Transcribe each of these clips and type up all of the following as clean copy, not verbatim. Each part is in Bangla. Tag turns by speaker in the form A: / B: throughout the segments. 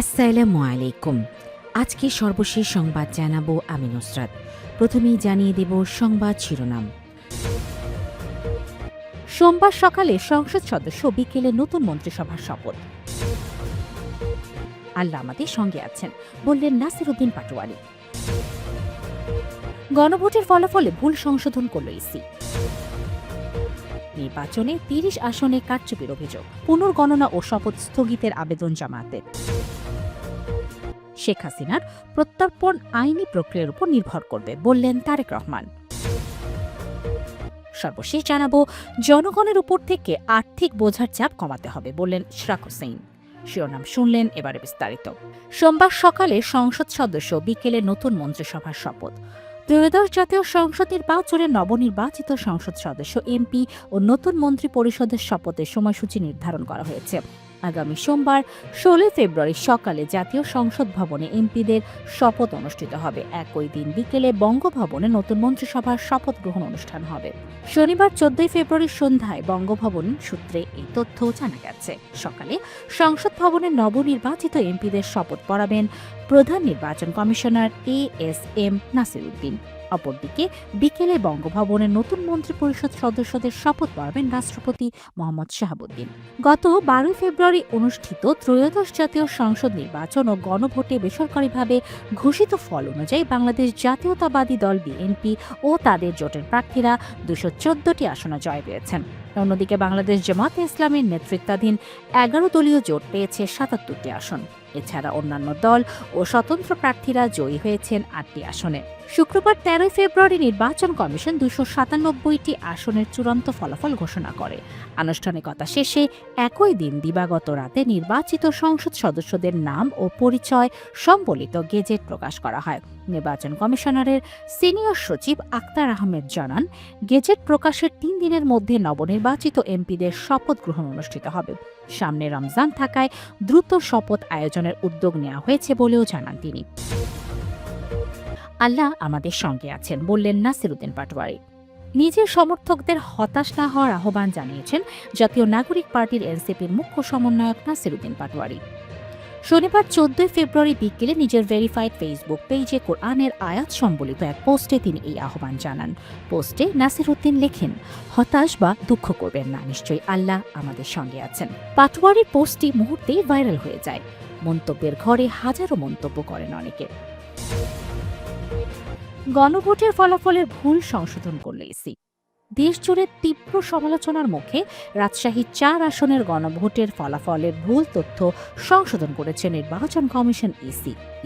A: আসসালামু আলাইকুম। আজকে সর্বশেষ সংবাদ জানাবো আমি নুসরাত। প্রথমেই জানিয়ে দেব সংবাদ শিরোনাম। সোমবার সকালে সংসদ সদস্য, বিকেলে নতুন মন্ত্রিসভার শপথ। আল্লাহ আমাদের সঙ্গে আছেন, বললেন নাসির উদ্দিন পাটোয়ারি। গণভোটের ফলাফলে ভুল সংশোধন করল ইসি। নির্বাচনে ৩০ আসনে কারচুপির অভিযোগ, পুনর্গণনা ও শপথ স্থগিতের আবেদন জামায়াতের। শেখ হাসিনার প্রত্যর্পণ আইনি প্রক্রিয়ার উপর নির্ভর করবে, বললেন তারেক রহমান। সর্বশেষ জানাবো, জনগণের উপর থেকে আর্থিক বোঝার চাপ কমাতে হবে, বললেন ইশরাক হোসেন। শিরোনাম শুনলেন, এবারে বিস্তারিত। সোমবার সকালে সংসদ সদস্য, বিকেলে নতুন মন্ত্রিসভার শপথ। ত্রয়োদশ জাতীয় সংসদ নির্বাচনে নবনির্বাচিত সংসদ সদস্য, এমপি ও নতুন মন্ত্রী পরিষদের শপথের সময়সূচি নির্ধারণ করা হয়েছে। আগামী সোমবার ১৬ ফেব্রুয়ারি সকালে জাতীয় সংসদ ভবনে এমপিদের শপথ অনুষ্ঠিত হবে। একই দিন বিকেলে বঙ্গভবনে নতুন মন্ত্রিসভার শপথ গ্রহণ অনুষ্ঠান হবে। শনিবার ১৪ ফেব্রুয়ারি সন্ধ্যায় বঙ্গভবন সূত্রে এই তথ্য জানা গেছে। সকালে সংসদ ভবনে নবনির্বাচিত এমপিদের শপথ পড়াবেন প্রধান নির্বাচন কমিশনার ASM নাসির উদ্দিন। অপরদিকে বিকেলে বঙ্গভবনে নতুন মন্ত্রিপরিষদ সদস্যদের শপথ পড়াবেন রাষ্ট্রপতি মোহাম্মদ শাহাবুদ্দিন। গত ১২ ফেব্রুয়ারি অনুষ্ঠিত ত্রয়োদশ জাতীয় সংসদ নির্বাচন ও গণভোটে বেসরকারিভাবে ঘোষিত ফল অনুযায়ী বাংলাদেশ জাতীয়তাবাদী দল বিএনপি ও তাদের জোটের প্রার্থীরা ২১৪টি আসনে জয় পেয়েছেন। অন্যদিকে বাংলাদেশ জামায়াতে ইসলামের নেতৃত্বাধীন ১১ দলীয় জোট পেয়েছে ৭৭টি আসন। এছাড়া অন্যান্য দল ও স্বতন্ত্র প্রার্থীরা জয়ী হয়েছেন ৮টি আসনে। শুক্রবার ১৩ ফেব্রুয়ারি নির্বাচন কমিশন ২৯৭টি আসনের চূড়ান্ত ফলাফল ঘোষণা করে। আনুষ্ঠানিকতা শেষে একই দিন দিবাগত রাতে নির্বাচিত সংসদ সদস্যদের নাম ও পরিচয় সম্বলিত গেজেট প্রকাশ করা হয়। নির্বাচন কমিশনারের সিনিয়র সচিব আক্তার আহমেদ জানান, গেজেট প্রকাশের ৩ দিনের মধ্যে নবনির্বাচিত এমপিদের শপথ গ্রহণ অনুষ্ঠিত হবে। সামনে রমজান থাকায় দ্রুত শপথ আয়োজনের উদ্যোগ নেওয়া হয়েছে বলেও জানান তিনি। আল্লাহ আমাদের সঙ্গে আছেন, বললেন নাসির উদ্দিন পাটোয়ারি। নিজের সমর্থকদের হতাশ না হওয়ার আহ্বান জানিয়েছেন জাতীয় নাগরিক পার্টির এনসিপির মুখ্য সমন্বয়ক নাসির উদ্দিন পাটোয়ারি। শনিবার ১৪ ফেব্রুয়ারি বিকেলে নিজের ভেরিফাইড ফেসবুক পেজে কোরআনের আয়াত সম্বলিত এক পোস্টে তিনি এই আহ্বান জানান। পোস্টে নাসির উদ্দিন লেখেন, হতাশ বা দুঃখ করবেন না, নিশ্চয়ই আল্লাহ আমাদের সঙ্গে আছেন। পাটোয়ারির পোস্টটি মুহূর্তেই ভাইরাল হয়ে যায়। মন্তব্যের ঘরে হাজারো মন্তব্য করেন অনেকে। গণভোটের ফলাফলের ভুল সংশোধন করল ইসি। দেশজুড়ে তীব্র সমালোচনার মুখে রাজশাহী ৪ আসনের গণভোটের ফলাফলের ভুল তথ্য সংশোধন করেছে নির্বাচন কমিশন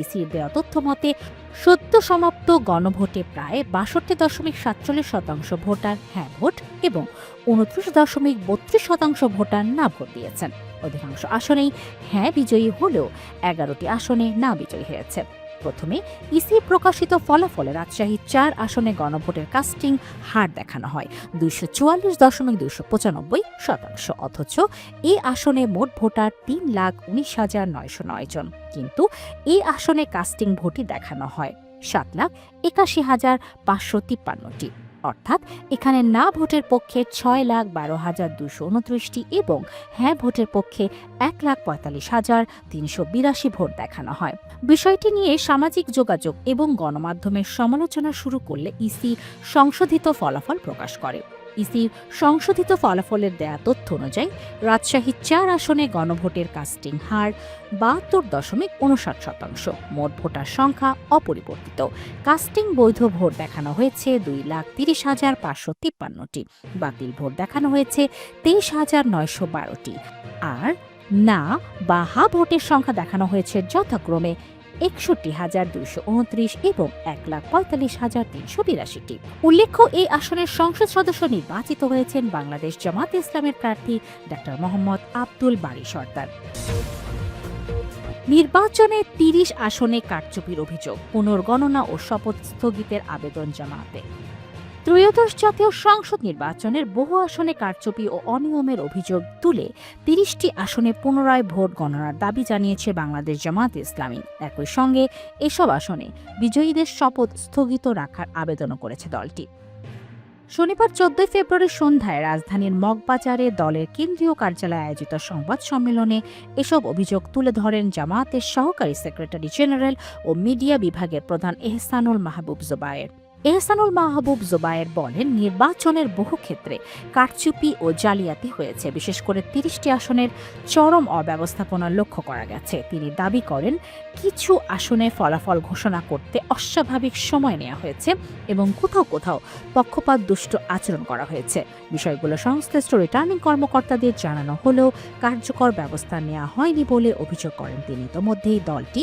A: ইসির দেওয়া তথ্য মতে সদ্য সমাপ্ত গণভোটে প্রায় ৬২.৪৭% ভোটার হ্যাঁ ভোট এবং ২৯.৩২% ভোটার না ভোট দিয়েছেন। অধিকাংশ আসনেই হ্যাঁ বিজয়ী হলেও ১১টি আসনে না বিজয়ী হয়েছে। প্রথমে ইসি প্রকাশিত ফলাফলে রাজশাহী ৪ আসনে গণভোটের কাস্টিং হার দেখানো হয় ২৪৪.২৯৫%, অথচ এই আসনে মোট ভোটার ৩,১৯,৯০৯ জন। কিন্তু এই আসনে কাস্টিং ভোটই দেখানো হয় ৭,৮১,৫৫৩টি। অর্থাৎ এখানে না ভোটের পক্ষে ৬,১২,২২৯টি এবং হ্যাঁ ভোটের পক্ষে ১,৪৫,৩৮২ ভোট দেখানো হয়। বিষয়টি নিয়ে সামাজিক যোগাযোগ এবং গণমাধ্যমের সমালোচনা শুরু করলে ইসি সংশোধিত ফলাফল প্রকাশ করে। ইসির সংশোধিত ফলাফলের দেয়া তথ্য অনুযায়ী রাজশাহী ৪ আসনে গণভোটের কাস্টিং হার ৭২.৫৯%। মোট ভোটার সংখ্যা অপরিবর্তিত। কাস্টিং বৈধ ভোট দেখানো হয়েছে ২,৩০,৫৫৩টি, বাতিল ভোট দেখানো হয়েছে ২৩,৯১২টি, আর না বা হা ভোটের সংখ্যা দেখানো হয়েছে যথাক্রমে ৬১,২২৯ এবং ১,৪৫,৩৮২টি। উল্লেখ্য, এই আসনের সংসদ সদস্য নির্বাচিত হয়েছেন বাংলাদেশ জামায়াতে ইসলামের প্রার্থী ডা মোহাম্মদ আব্দুল বারী সরদার। নির্বাচনে ৩০ আসনে কারচুপির অভিযোগ, পুনর্গণনা ও শপথ স্থগিতের আবেদন জামায়াতে। ত্রয়োদশ জাতীয় সংসদ নির্বাচনের বহু আসনে কারচুপি ও অনিয়মের অভিযোগ তুলে ৩০টি আসনে পুনরায় ভোট গণনার দাবি জানিয়েছে বাংলাদেশ জামায়াতে ইসলামী। একই সঙ্গে এসব আসনে বিজয়ীদের শপথ স্থগিত রাখার আবেদনও করেছে দলটি। শনিবার ১৪ ফেব্রুয়ারি সন্ধ্যায় রাজধানীর মগবাজারে দলের কেন্দ্রীয় কার্যালয়ে আয়োজিত সংবাদ সম্মেলনে এসব অভিযোগ তুলে ধরেন জামায়াতের সহকারী সেক্রেটারি জেনারেল ও মিডিয়া বিভাগের প্রধান এহসানুল মাহবুব জোবায়ের। এহসানুল মাহবুব জোবায়ের বলেন, নির্বাচনের বহু ক্ষেত্রে কারচুপি ও জালিয়াতি হয়েছে, বিশেষ করে ৩০টি আসনের চরম অব্যবস্থাপনা লক্ষ্য করা গেছে। তিনি দাবি করেন, কিছু আসনে ফলাফল ঘোষণা করতে অস্বাভাবিক সময় নেওয়া হয়েছে এবং কোথাও কোথাও পক্ষপাত দুষ্ট আচরণ করা হয়েছে। বিষয়গুলো সংশ্লিষ্ট রিটার্নিং কর্মকর্তাদের জানানো হলেও কার্যকর ব্যবস্থা নেওয়া হয়নি বলে অভিযোগ করেন তিনি। ইতোমধ্যেই দলটি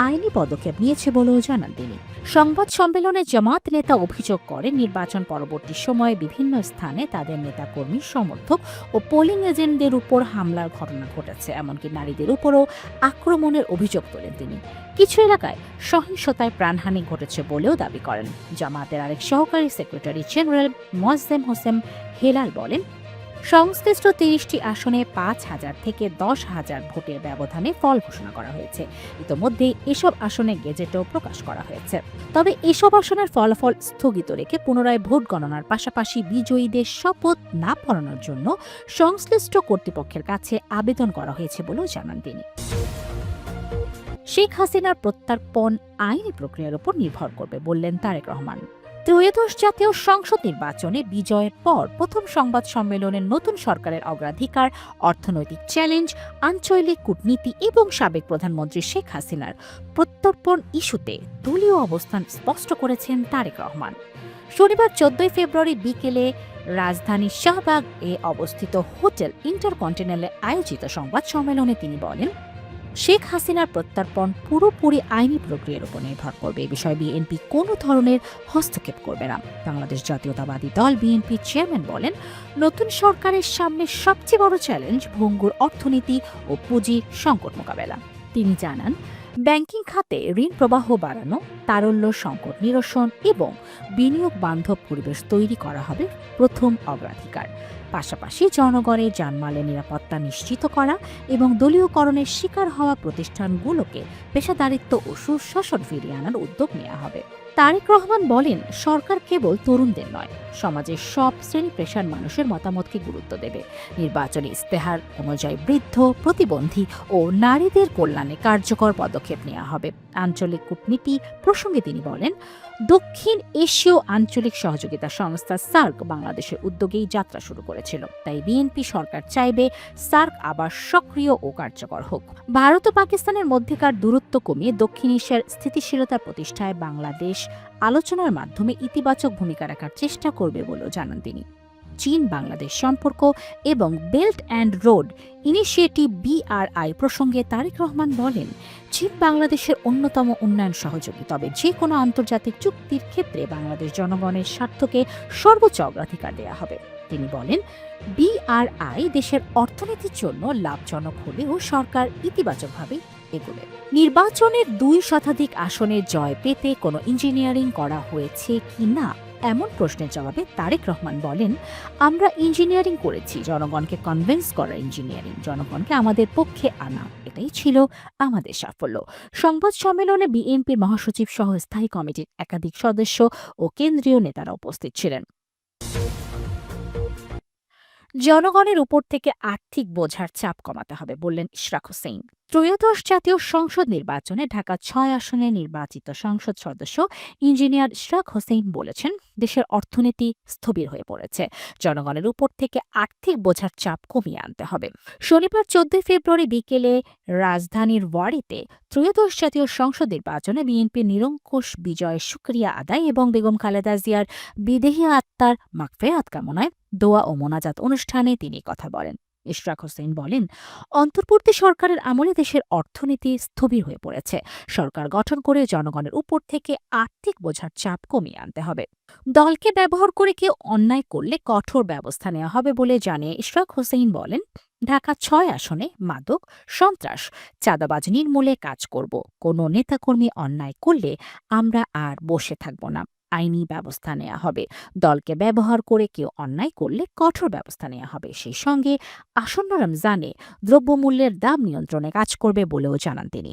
A: আইনি পদক্ষেপ নিয়েছে বলেও জানান তিনি। সংবাদ সম্মেলনে জামায়াত নেতা অভিযোগ করেন, নির্বাচন পরবর্তী সময়ে বিভিন্ন স্থানে তাদের নেতাকর্মী, সমর্থক ও পোলিং এজেন্টদের উপর হামলার ঘটনা ঘটেছে, এমনকি নারীদের উপরও আক্রমণের অভিযোগ তোলেন তিনি। কিছু এলাকায় সহিংসতায় প্রাণহানি ঘটেছে বলেও দাবি করেন। জামায়াতের আরেক সহকারী সেক্রেটারি জেনারেল মোয়াজ্জেম হোসেন হেলাল বলেন, সংশ্লিষ্ট ৩০টি আসনে ৫,০০০ থেকে ১০,০০০ ভোটের ব্যবধানে ফল ঘোষণা করা হয়েছে। ইতোমধ্যেই এসব আসনে গেজেটও প্রকাশ করা হয়েছে। তবে এসব আসনের ফলাফল স্থগিত রেখে পুনরায় ভোট গণনার পাশাপাশি বিজয়ীদের শপথ না পড়ানোর জন্য সংশ্লিষ্ট কর্তৃপক্ষের কাছে আবেদন করা হয়েছে বলেও জানান তিনি। শেখ হাসিনার প্রত্যর্পণ আইনি প্রক্রিয়ার উপর নির্ভর করবে বললেন তারেক রহমান। ত্রয়োদশ জাতীয় সংসদ নির্বাচনে বিজয়ের পর প্রথম সংবাদ সম্মেলনে নতুন সরকারের অগ্রাধিকার, অর্থনৈতিক চ্যালেঞ্জ, আঞ্চলিক কূটনীতি এবং সাবেক প্রধানমন্ত্রী শেখ হাসিনার প্রত্যর্পণ ইস্যুতে দলীয় অবস্থান স্পষ্ট করেছেন তারেক রহমান। শনিবার ১৪ ফেব্রুয়ারি বিকেলে রাজধানীর শাহবাগ এ অবস্থিত হোটেল ইন্টারকন্টিনেন্টালে আয়োজিত সংবাদ সম্মেলনে তিনি বলেন, শেখ হাসিনার প্রত্যর্পণ পুরোপুরি আইনি প্রক্রিয়ার উপর নির্ভর করবে। এ বিষয়ে বিএনপি কোনো ধরনের হস্তক্ষেপ করবে না। বাংলাদেশ জাতীয়তাবাদী দল বিএনপি চেয়ারম্যান বলেন, নতুন সরকারের সামনে সবচেয়ে বড় চ্যালেঞ্জ ভঙ্গুর অর্থনীতি ও পুঁজি সংকট মোকাবেলা। তিনি জানান, ব্যাংকিং খাতে ঋণ প্রবাহ বাড়ানো, তারল্য সংকট নিরসন এবং বিনিয়োগ বান্ধব পরিবেশ তৈরি করা হবে প্রথম অগ্রাধিকার। পাশাপাশি জনগণের জানমালের নিরাপত্তা নিশ্চিত করা এবং দলীয়করণের শিকার হওয়া প্রতিষ্ঠানগুলোকে পেশাদারিত্ব ও সুশাসন ফিরিয়ে আনার উদ্যোগ নেওয়া হবে। তারেক রহমান বলেন, সরকার কেবল তরুণদের নয়, সমাজের সব শ্রেণী পেশার মানুষের মতামতকে গুরুত্ব দেবে। নির্বাচনী ইস্তেহার অনুযায়ী বৃদ্ধ, প্রতিবন্ধী ও নারীদের কল্যাণে কার্যকর পদক্ষেপ নেওয়া হবে। আঞ্চলিক কূটনীতি প্রসঙ্গে তিনি বলেন, দক্ষিণ এশীয় আঞ্চলিক সহযোগিতা সংস্থা সার্ক বাংলাদেশের উদ্যোগেই যাত্রা শুরু করেছিল। তাই বিএনপি সরকার চাইবে সার্ক আবার সক্রিয় ও কার্যকর হোক। ভারত ও পাকিস্তানের মধ্যেকার দূরত্ব কমিয়ে দক্ষিণ এশিয়ার স্থিতিশীলতা প্রতিষ্ঠায় বাংলাদেশ আলোচনার মাধ্যমে ইতিবাচক ভূমিকা রাখার চেষ্টা করবে বলেও জানান তিনি। চীন বাংলাদেশ সম্পর্ক এবং belt and road initiative BRI প্রসঙ্গে তারেক রহমান বলেন, চীন বাংলাদেশের অন্যতম উন্নয়ন সহযোগী, তবে যে কোনো আন্তর্জাতিক চুক্তির ক্ষেত্রে বাংলাদেশ জনগণের স্বার্থকে সর্বোচ্চ অগ্রাধিকার দেওয়া হবে। তিনি বলেন, BRI দেশের অর্থনীতির জন্য লাভজনক হলেও সরকার ইতিবাচকভাবে এগোবে। নির্বাচনের ২ শতাধিক আসনে জয় পেতে কোনো ইঞ্জিনিয়ারিং করা হয়েছে কি না এমন প্রশ্নের জবাবে তারেক রহমান বলেন, আমরা ইঞ্জিনিয়ারিং করেছি, জনগণকে কনভিন্স করা ইঞ্জিনিয়ারিং, জনগণকে আমাদের পক্ষে আনা, এটাই ছিল আমাদের সাফল্য। সংবাদ সম্মেলনে বিএনপির মহাসচিব সহ স্থায়ী কমিটির একাধিক সদস্য ও কেন্দ্রীয় নেতারা উপস্থিত ছিলেন। জনগণের উপর থেকে আর্থিক বোঝার চাপ কমাতে হবে বললেন ইশরাক হোসেন। ত্রয়োদশ জাতীয় সংসদ নির্বাচনে ঢাকা ৬ আসনে নির্বাচিত সংসদ সদস্য ইঞ্জিনিয়ার ইশরাক হোসেন বলেছেন, দেশের অর্থনীতি স্থবির হয়ে পড়েছে, জনগণের উপর থেকে আর্থিক বোঝার চাপ কমিয়ে আনতে হবে। শনিবার ১৪ ফেব্রুয়ারি বিকেলে রাজধানীর ওয়ারীতে ত্রয়োদশ জাতীয় সংসদ নির্বাচনে বিএনপির নিরঙ্কুশ বিজয়ের শুকরিয়া আদায় এবং বেগম খালেদা জিয়ার বিদেহী আত্মার মাগফিরাত কামনায় দোয়া ও মোনাজাত অনুষ্ঠানে তিনি কথা বলেন। ইশরাক হোসেন বলেন, অন্তর্বর্তী সরকারের আমলে দেশের অর্থনীতি স্থবির হয়ে পড়েছে। সরকার গঠন করে জনগণের উপর থেকে আর্থিক বোঝার চাপ কমিয়ে আনতে হবে। দলকে ব্যবহার করে কেউ অন্যায় করলে কঠোর ব্যবস্থা নেওয়া হবে বলে জানিয়ে ইশরাক হোসেন বলেন, ঢাকা ৬ আসনে মাদক, সন্ত্রাস, চাঁদাবাজ নির্মূলে কাজ করব। কোনো নেতাকর্মী অন্যায় করলে আমরা আর বসে থাকব না, আইনি ব্যবস্থা নেওয়া হবে। দলকে ব্যবহার করে কেউ অন্যায় করলে কঠোর ব্যবস্থা নেওয়া হবে। সেই সঙ্গে আসন্ন রমজানে দ্রব্যমূল্যের দাম নিয়ন্ত্রণে কাজ করবে বলেও জানান তিনি।